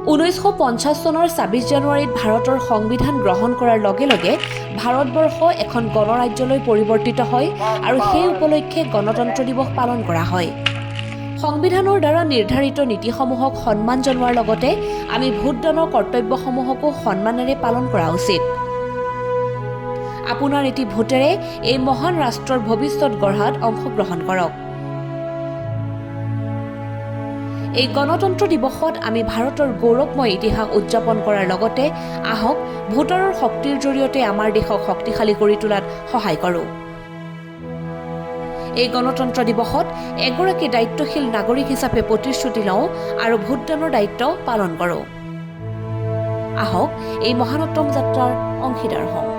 1950 চনৰ 26 জানুৱাৰীত ভাৰতৰ সংবিধান গ্ৰহণ কৰাৰ লগে লগে ভাৰতবৰ্ষ এখন গণৰাজ্যলৈ পৰিৱৰ্তিত হয় আৰু সেই উপলক্ষে গণতন্ত্ৰ দিৱস পালন কৰা হয়। সংবিধানৰ দ্বাৰা নিৰ্ধাৰিত নীতিসমূহক সন্মান জনোৱাৰ লগতে আমি ভোটদানৰ কৰ্তব্যসমূহকো সন্মানেৰে পালন কৰা উচিত। আপোনাৰ এটি ভোটেৰে এই মহান ৰাষ্ট্ৰৰ ভৱিষ্যত গঢ়াত অংশগ্ৰহণ কৰক। এই গণতন্ত্ৰ দিৱসত আমি ভাৰতৰ গৌৰৱময় ইতিহাস উদযাপন কৰাৰ লগতে আহক ভোটাৰৰ শক্তিৰ জৰিয়তে আমাৰ দেশক শক্তিশালী কৰি তোলাত সহায় কৰোঁ। এই গণতন্ত্ৰ দিৱসত এগৰাকী দায়িত্বশীল নাগৰিক হিচাপে প্ৰতিশ্ৰুতি লওঁ আৰু ভোটদানৰ দায়িত্ব পালন কৰোঁ। আহক এই মহানতম যাত্ৰাৰ অংশীদাৰ হওঁ।